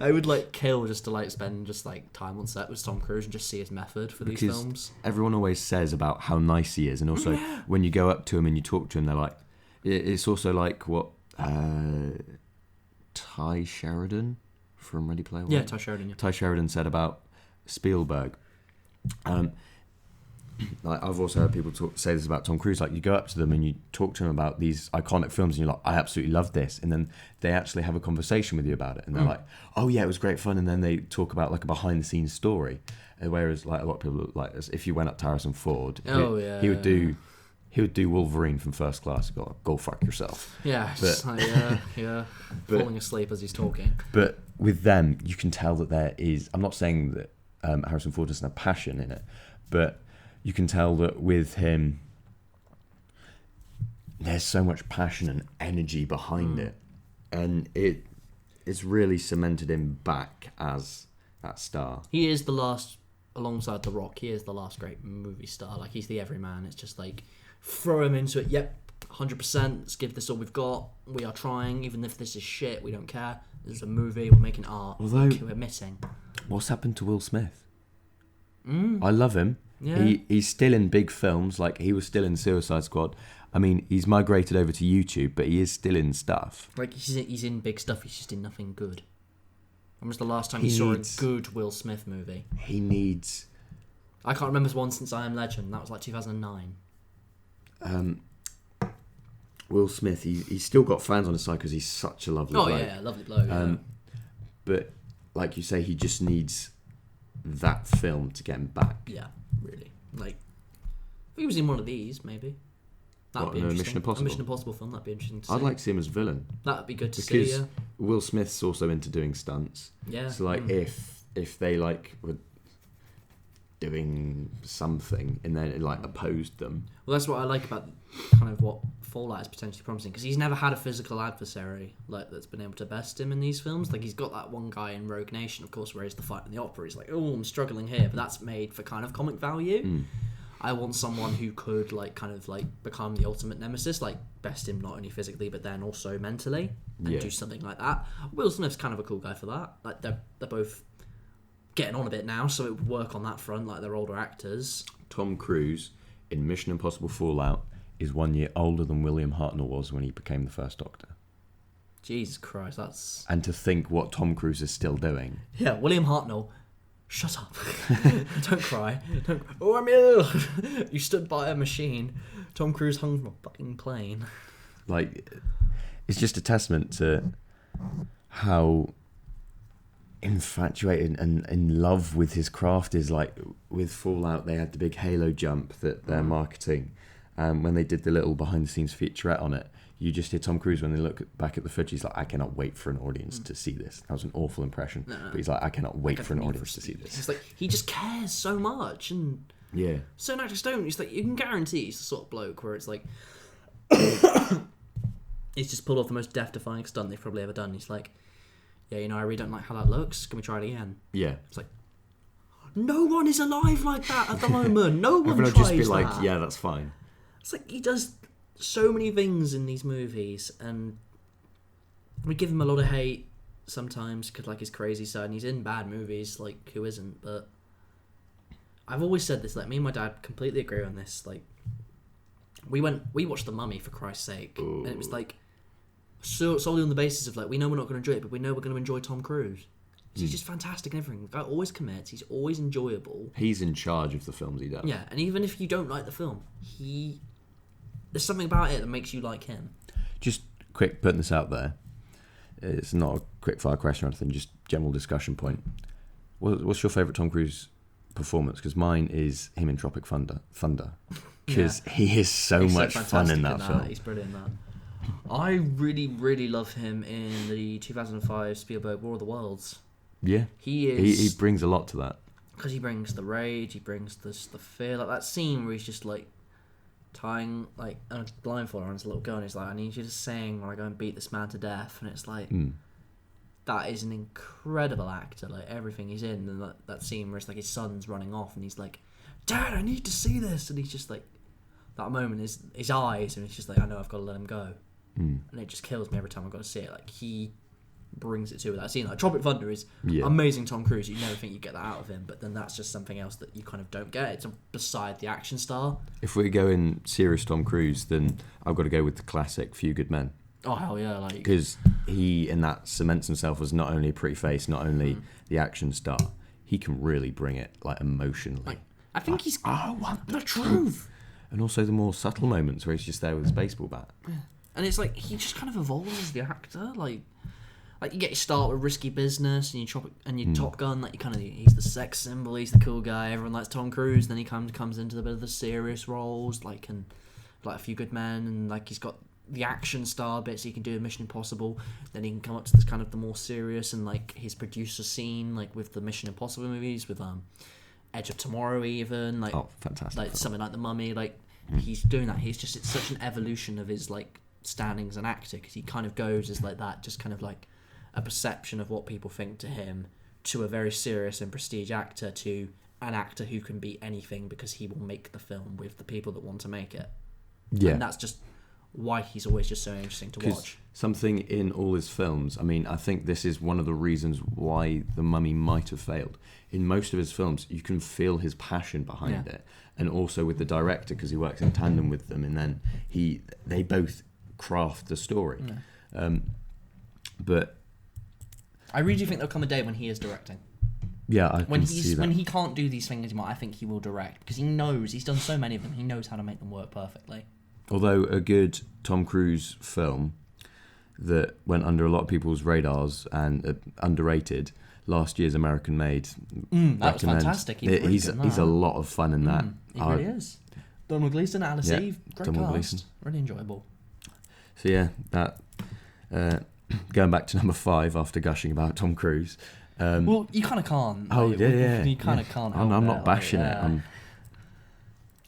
I would like kill just to like spend just like time on set with Tom Cruise and just see his method for these films. Everyone always says about how nice he is, and also when you go up to him and you talk to him, they're like, it's also like what Ty Sheridan from Ready Player One. Yeah, Ty Sheridan. Yeah. Ty Sheridan said about Spielberg. Like I've also heard people say this about Tom Cruise. Like you go up to them and you talk to them about these iconic films, and you're like, I absolutely love this, and then they actually have a conversation with you about it, and they're like, oh yeah, it was great fun, and then they talk about like a behind the scenes story. Whereas like a lot of people like, if you went up to Harrison Ford, he would do Wolverine from First Class. Go fuck yourself. Yeah, falling asleep as he's talking. But with them, you can tell that there is. I'm not saying that Harrison Ford doesn't have passion in it, but you can tell that with him, there's so much passion and energy behind it, and it's really cemented him back as that star. He is the last, alongside The Rock, he is the last great movie star. Like, he's the everyman. It's just like, throw him into it. Yep, 100%. Let's give this all we've got. We are trying, even if this is shit. We don't care. This is a movie. We're making art. Although, we're missing. What's happened to Will Smith? I love him. Yeah. He's still in big films, like he was still in Suicide Squad. I mean, he's migrated over to YouTube, but he is still in stuff. Like, he's in big stuff, he's just in nothing good. When was the last time you saw a good Will Smith movie? He needs... I can't remember one since I Am Legend. That was like 2009. Will Smith, he's still got fans on his side because he's such a lovely bloke. Oh yeah, lovely bloke. Yeah. But, like you say, he just needs that film to get him back. Yeah, really. Like, if he was in one of these, maybe. That'd be interesting. Mission Impossible? A Mission Impossible film, that'd be interesting to see. I'd like to see him as villain. That'd be good to see, yeah. Because Will Smith's also into doing stunts. Yeah. So, like, if they, like, were doing something and then it, like, opposed them... Well, that's what I like about kind of what Fallout is potentially promising, because he's never had a physical adversary like that's been able to best him in these films. Like, he's got that one guy in Rogue Nation, of course, where he's the fight in the opera. He's like, oh, I'm struggling here, but that's made for kind of comic value. I want someone who could like kind of like become the ultimate nemesis, like best him not only physically but then also mentally, and do something like that. Will Smith's kind of a cool guy for that. Like they're both getting on a bit now, so it would work on that front. Like they're older actors. Tom Cruise in Mission Impossible Fallout is 1 year older than William Hartnell was when he became the first Doctor. Jesus Christ, that's... And to think what Tom Cruise is still doing. Yeah, William Hartnell, shut up. Don't cry. Oh, I'm ill. You stood by a machine. Tom Cruise hung from a fucking plane. Like, it's just a testament to how infatuated and in love with his craft is. Like, with Fallout, they had the big Halo jump that they're marketing. When they did the little behind-the-scenes featurette on it, you just hear Tom Cruise when they look back at the footage, he's like, I cannot wait for an audience to see this. That was an awful impression. No. But he's like, I cannot wait for an audience to see this. It's like, he just cares so much. And certain actors don't. It's like, you can guarantee he's the sort of bloke where it's like, he's just pulled off the most death-defying stunt they've probably ever done. He's like, yeah, I really don't like how that looks. Can we try it again? Yeah. It's like, no one is alive like that at the moment. No one Everyone tries will just be that. like, yeah, that's fine. It's like, he does so many things in these movies, and we give him a lot of hate sometimes because like his crazy side, and he's in bad movies, like who isn't? But I've always said this, like me and my dad completely agree on this. Like we watched The Mummy, for Christ's sake. Ooh. And it was like solely on the basis of like, we know we're not going to enjoy it, but we know we're going to enjoy Tom Cruise. He's just fantastic and everything. The guy always commits. He's always enjoyable. He's in charge of the films he does. Yeah, and even if you don't like the film, there's something about it that makes you like him. Just quick, putting this out there. It's not a quick fire question or anything, just general discussion point. What's your favourite Tom Cruise performance? Because mine is him in Tropic Thunder. Because he is so much fun in that film. He's brilliant in that. I really, really love him in the 2005 Spielberg War of the Worlds. Yeah. He brings a lot to that. Because he brings the rage, he brings the fear. Like that scene where he's just like tying like a blindfold on his little girl, and he's like, I need you to sing when I go and beat this man to death. And it's like, that is an incredible actor. Like everything he's in, and that scene where it's like his son's running off, and he's like, Dad, I need to see this. And he's just like, that moment is his eyes, and it's just like, I know I've got to let him go. And it just kills me every time I've got to see it. Like he brings it to that scene. Like Tropic Thunder is amazing Tom Cruise. You never think you get that out of him, but then that's just something else that you kind of don't get. It's beside the action star. If we're going serious Tom Cruise, then I've got to go with the classic Few Good Men. Oh hell yeah! Like because he in that cements himself as not only a pretty face, not only the action star, he can really bring it like emotionally. Like, I think he's I want the truth. And also the more subtle moments where he's just there with his baseball bat. Yeah. And it's like he just kind of evolves as the actor. Like you get your start with Risky Business and your Top Gun. Like he's the sex symbol. He's the cool guy. Everyone likes Tom Cruise. Then he comes into a bit of the serious roles, like A Few Good Men, and like he's got the action star bits he can do in Mission Impossible. Then he can come up to this kind of the more serious and like his producer scene, like with the Mission Impossible movies, with Edge of Tomorrow, even like fantastic, like something like The Mummy. Like he's doing that. It's such an evolution of his like standing as an actor, because he kind of goes as like that, just kind of like a perception of what people think to him, to a very serious and prestige actor, to an actor who can be anything because he will make the film with the people that want to make it. Yeah, and that's just why he's always just so interesting to watch. Something in all his films, I mean, I think this is one of the reasons why The Mummy might have failed. In most of his films, you can feel his passion behind it, and also with the director, because he works in tandem with them, and then they both craft the story. But I really do think there'll come a day when he is directing. Yeah, I can see that. When he can't do these things anymore, I think he will direct, because he knows, he's done so many of them, he knows how to make them work perfectly. Although a good Tom Cruise film that went under a lot of people's radars and underrated, last year's American Made. That was fantastic. He's a lot of fun in that. He really is. Donald Gleeson, Alice Eve, great cast. Gleeson. Really enjoyable. So yeah, that going back to number 5 after gushing about Tom Cruise. Well, you kind of can't. You kind of can't. I'm not bashing it.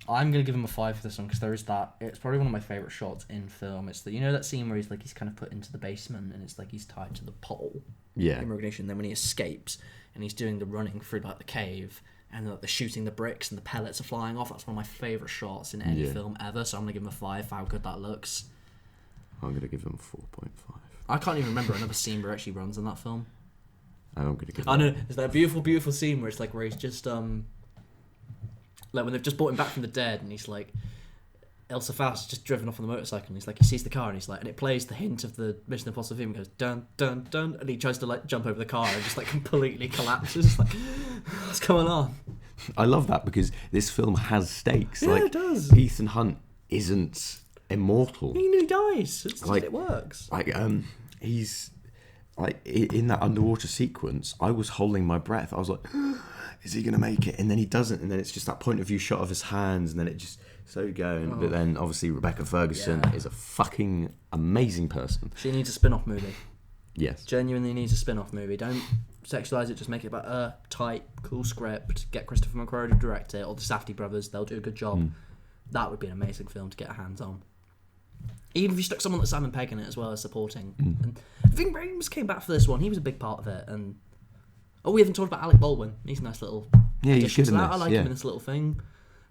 I'm going to give him a 5 for this one, because there is that. It's probably one of my favourite shots in film. It's that scene where he's kind of put into the basement, and it's like he's tied to the pole. Yeah. In Rogue Nation. Then when he escapes and he's doing the running through like the cave, and they're shooting the bricks and the pellets are flying off. That's one of my favourite shots in any film ever, so I'm going to give them a 5 for how good that looks. I'm going to give them a 4.5. I can't even remember another scene where it actually runs in that film. I'm going to give I know, there's that beautiful, beautiful scene where it's like, where he's just, like when they've just brought him back from the dead, and he's like, Elsa Faust just driven off on the motorcycle, and he's like, he sees the car, and he's like, and it plays the hint of the Mission Impossible film, and goes, dun, dun, dun, and he tries to, like, jump over the car, and just, like, completely collapses. It's like, what's going on? I love that, because this film has stakes. Yeah, like, it does. Ethan Hunt isn't immortal. He nearly dies. It's like, it works. Like, he's... Like, in that underwater sequence, I was holding my breath. I was like, is he going to make it? And then he doesn't. And then it's just that point of view shot of his hands. And then it just, so going. Oh. But then, obviously, Rebecca Ferguson is a fucking amazing person. She needs a spin-off movie. Yes. Genuinely needs a spin-off movie. Don't sexualise it. Just make it about a tight, cool script. Get Christopher McQuarrie to direct it. Or the Safdie brothers. They'll do a good job. That would be an amazing film to get a hands on. Even if you stuck someone like Simon Pegg in it as well as supporting. And Ving Rhames came back for this one. He was a big part of it. And we haven't talked about Alec Baldwin. He's a nice little addition to that. I like him in this little thing.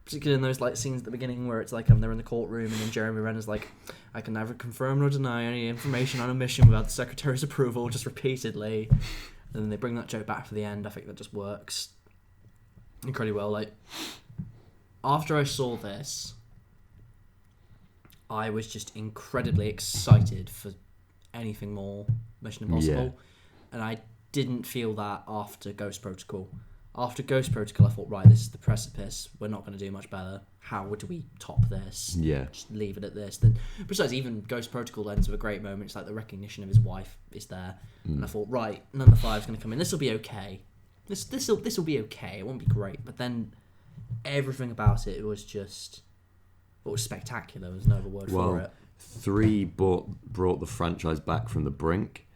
Particularly in those like scenes at the beginning where it's like they're in the courtroom and then Jeremy Renner's like, I can never confirm nor deny any information on a mission without the Secretary's approval, just repeatedly. And then they bring that joke back for the end. I think that just works incredibly well. Like, after I saw this, I was just incredibly excited for anything more Mission Impossible. And I didn't feel that after Ghost Protocol. After Ghost Protocol, I thought, right, this is the precipice. We're not going to do much better. How do we top this? Yeah. Just leave it at this. Then, besides, even Ghost Protocol ends with a great moment. It's like the recognition of his wife is there. And I thought, right, number 5 is going to come in. This will be okay. This will be okay. It won't be great. But then everything about it was just... It was spectacular. There's no other word for it. 3 brought the franchise back from the brink.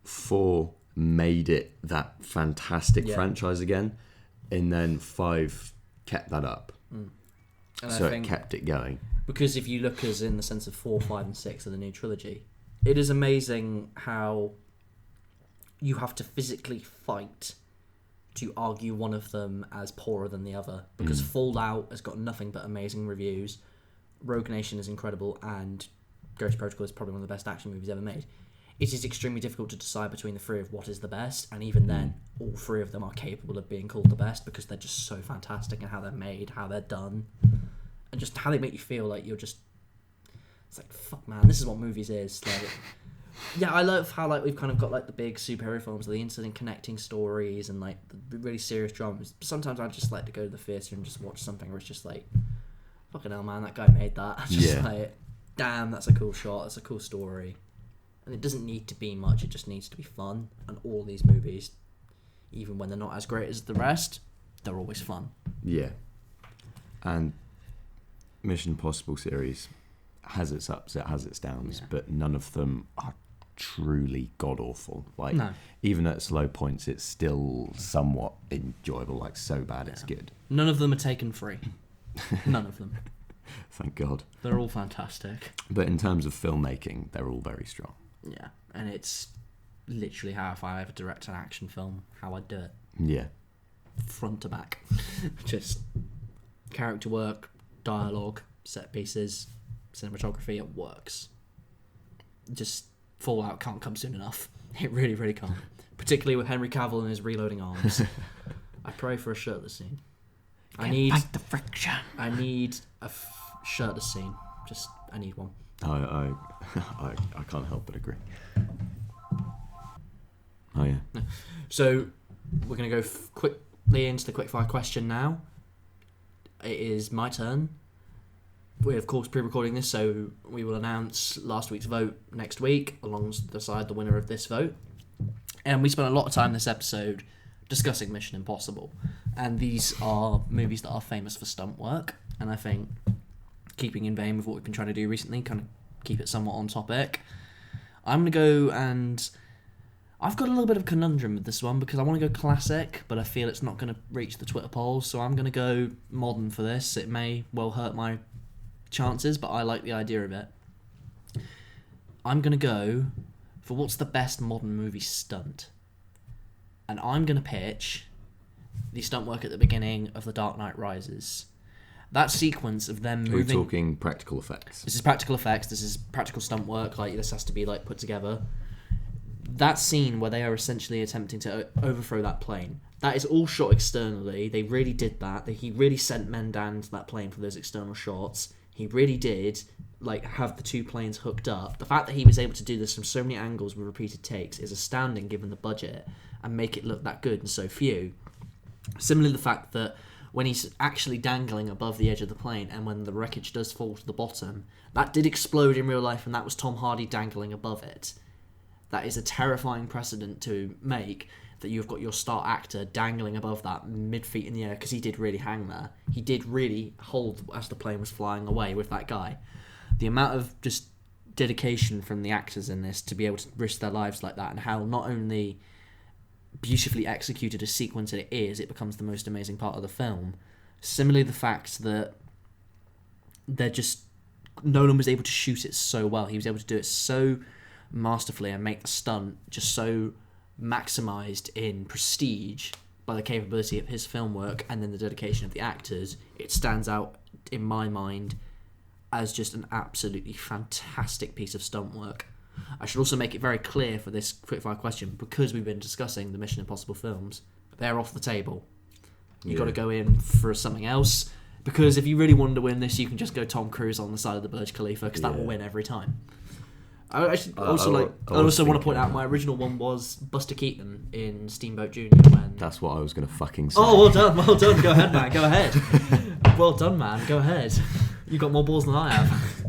4 made it that fantastic franchise again. And then 5 kept that up. So it kept it going. Because if you look as in the sense of 4, 5 and 6 of the new trilogy, it is amazing how you have to physically fight to argue one of them as poorer than the other. Because Fallout has got nothing but amazing reviews. Rogue Nation is incredible, and Ghost Protocol is probably one of the best action movies ever made. It is extremely difficult to decide between the 3 of what is the best, and even then, all 3 of them are capable of being called the best because they're just so fantastic in how they're made, how they're done, and just how they make you feel like you're just... It's like, fuck man, this is what movies is. Like, yeah, I love how like we've kind of got like the big superhero films, the incident connecting stories, and like the really serious dramas. Sometimes I just like to go to the theatre and just watch something where it's just like, fucking hell, man, that guy made that. Just like, damn, that's a cool shot. That's a cool story. And it doesn't need to be much. It just needs to be fun. And all these movies, even when they're not as great as the rest, they're always fun. Yeah. And Mission Impossible series has its ups, it has its downs, but none of them are truly god-awful. Like, even at slow points, it's still somewhat enjoyable. Like, so bad it's good. None of them are taken free. None of them. Thank God. They're all fantastic. But in terms of filmmaking, they're all very strong. Yeah, and it's literally how if I ever direct an action film, how I'd do it. Yeah. Front to back. Just character work, dialogue, set pieces, cinematography, it works. Just Fallout can't come soon enough. It really, really can't. Particularly with Henry Cavill and his reloading arms. I pray for a shirtless scene. I need the friction. I need a shirtless scene. I need one. I can't help but agree. Oh yeah. So we're gonna go quickly into the quickfire question now. It is my turn. We're of course pre-recording this, so we will announce last week's vote next week, alongside the winner of this vote. And we spent a lot of time this episode discussing Mission Impossible, and these are movies that are famous for stunt work, and I think keeping in vein with what we've been trying to do recently, kind of keep it somewhat on topic. I'm going to go, and I've got a little bit of a conundrum with this one because I want to go classic, but I feel it's not going to reach the Twitter polls, so I'm going to go modern for this. It may well hurt my chances, but I like the idea of it. I'm going to go for what's the best modern movie stunt. And I'm going to pitch the stunt work at the beginning of The Dark Knight Rises. That sequence of them moving... We're talking practical effects. This is practical effects. This is practical stunt work. Like, this has to be like put together. That scene where they are essentially attempting to overthrow that plane, that is all shot externally. They really did that. He really sent men down to that plane for those external shots. He really did like have the two planes hooked up. The fact that he was able to do this from so many angles with repeated takes is astounding given the budget, and make it look that good in so few. Similarly, the fact that when he's actually dangling above the edge of the plane and when the wreckage does fall to the bottom, that did explode in real life, and that was Tom Hardy dangling above it. That is a terrifying precedent to make, that you've got your star actor dangling above that mid-feet in the air, because he did really hang there. He did really hold as the plane was flying away with that guy. The amount of just dedication from the actors in this to be able to risk their lives like that, and how not only beautifully executed a sequence it is, it becomes the most amazing part of the film. Similarly, the fact that Nolan was able to shoot it so well. He was able to do it so masterfully and make the stunt just so maximised in prestige by the capability of his film work and then the dedication of the actors. It stands out in my mind as just an absolutely fantastic piece of stunt work. I should also make it very clear for this quickfire question, because we've been discussing the Mission Impossible films, they're off the table. You've got to go in for something else, because if you really want to win this, you can just go Tom Cruise on the side of the Burj Khalifa, because that will win every time. I also want to point out my original one was Buster Keaton in Steamboat Jr. when... That's what I was going to fucking say. Oh, well done. Go ahead, man. Go ahead. Well done, man. Go ahead. You got more balls than I have.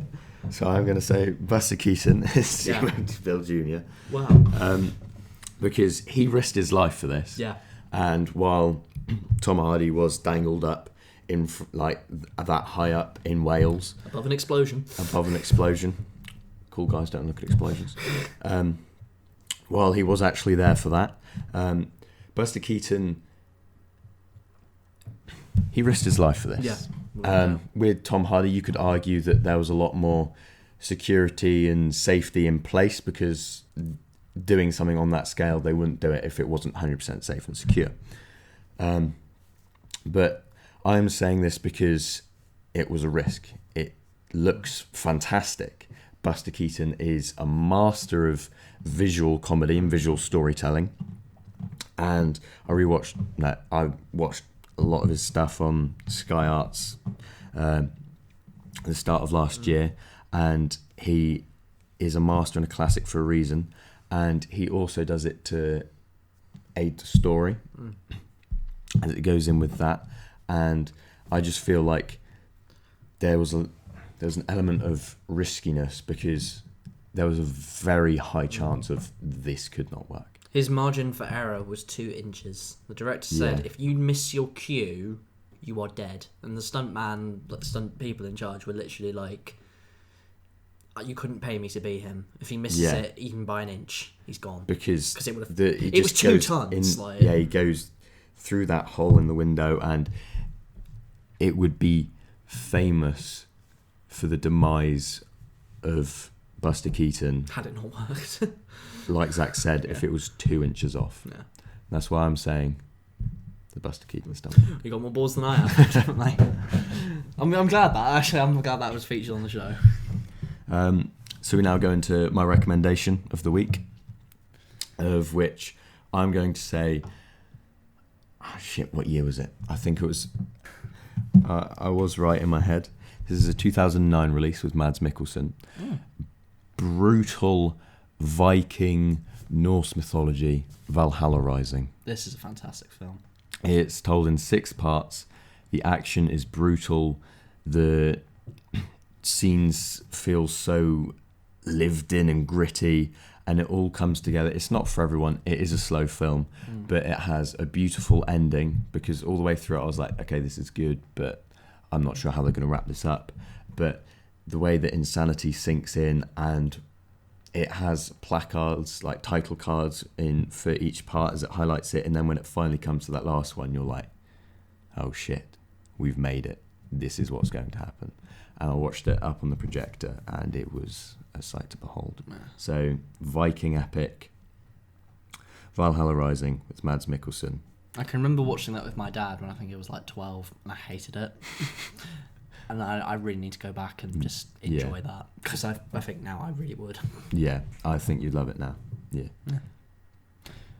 So I'm going to say Buster Keaton is Steamboat Jr. Wow. Because he risked his life for this. Yeah. And while Tom Hardy was dangled up in like that high up in Wales, above an explosion. Cool guys don't look at explosions. While he was actually there for that, Buster Keaton, he risked his life for this. Yeah. With Tom Hardy, you could argue that there was a lot more security and safety in place, because doing something on that scale, they wouldn't do it if it wasn't 100% safe and secure. But I'm saying this because it was a risk. It looks fantastic. Buster Keaton is a master of visual comedy and visual storytelling. And I watched a lot of his stuff on Sky Arts at the start of last year, and he is a master and a classic for a reason, and he also does it to aid the story and it goes in with that. And I just feel like there was an element of riskiness, because there was a very high chance of this could not work. His margin for error was 2 inches. The director said, if you miss your cue, you are dead. And the stunt people in charge were literally like, you couldn't pay me to be him. If he misses it even by an inch, he's gone. Because it was 2 tons. He goes through that hole in the window, and it would be famous for the demise of Buster Keaton. Had it not worked. Like Zach said, if it was 2 inches off. Yeah. That's why I'm saying the Buster Keaton stuff. You got more balls than I have, definitely. I'm glad that was featured on the show. So we now go into my recommendation of the week, of which I'm going to say, what year was it? I think it was, I was right in my head. This is a 2009 release with Mads Mikkelsen. Brutal Viking Norse mythology, Valhalla Rising. This is a fantastic film. It's told in 6 parts. The action is brutal. The scenes feel so lived in and gritty, and it all comes together. It's not for everyone. It is a slow film, but it has a beautiful ending, because all the way through it I was like, okay, this is good, but I'm not sure how they're going to wrap this up. But the way that insanity sinks in, and it has placards, like title cards in for each part as it highlights it, and then when it finally comes to that last one, you're like, oh shit, we've made it. This is what's going to happen. And I watched it up on the projector, and it was a sight to behold. Yeah. So, Viking epic, Valhalla Rising with Mads Mikkelsen. I can remember watching that with my dad when I think it was like 12, and I hated it. And I really need to go back and just enjoy that, because I think now I really would. Yeah, I think you'd love it now. Yeah.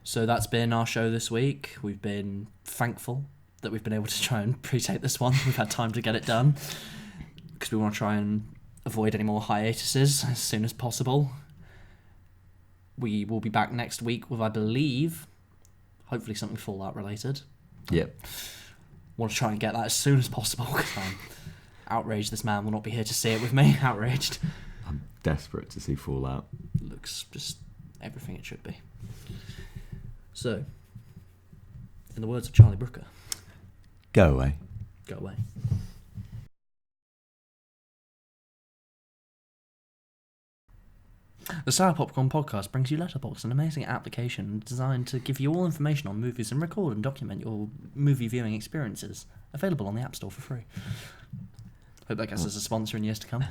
So that's been our show this week. We've been thankful that we've been able to try and pre-tape this one. We've had time to get it done, because we want to try and avoid any more hiatuses as soon as possible. We will be back next week with, I believe, hopefully something Fallout related. Yep. Want to try and get that as soon as possible, because I'm outraged this man will not be here to see it with me. Outraged. I'm desperate to see Fallout. Looks just everything it should be. So, in the words of Charlie Brooker, go away. Go away. The Sour Popcorn Podcast brings you Letterboxd, an amazing application designed to give you all information on movies and record and document your movie viewing experiences. Available on the App Store for free. Hope that gets us a sponsor in years to come.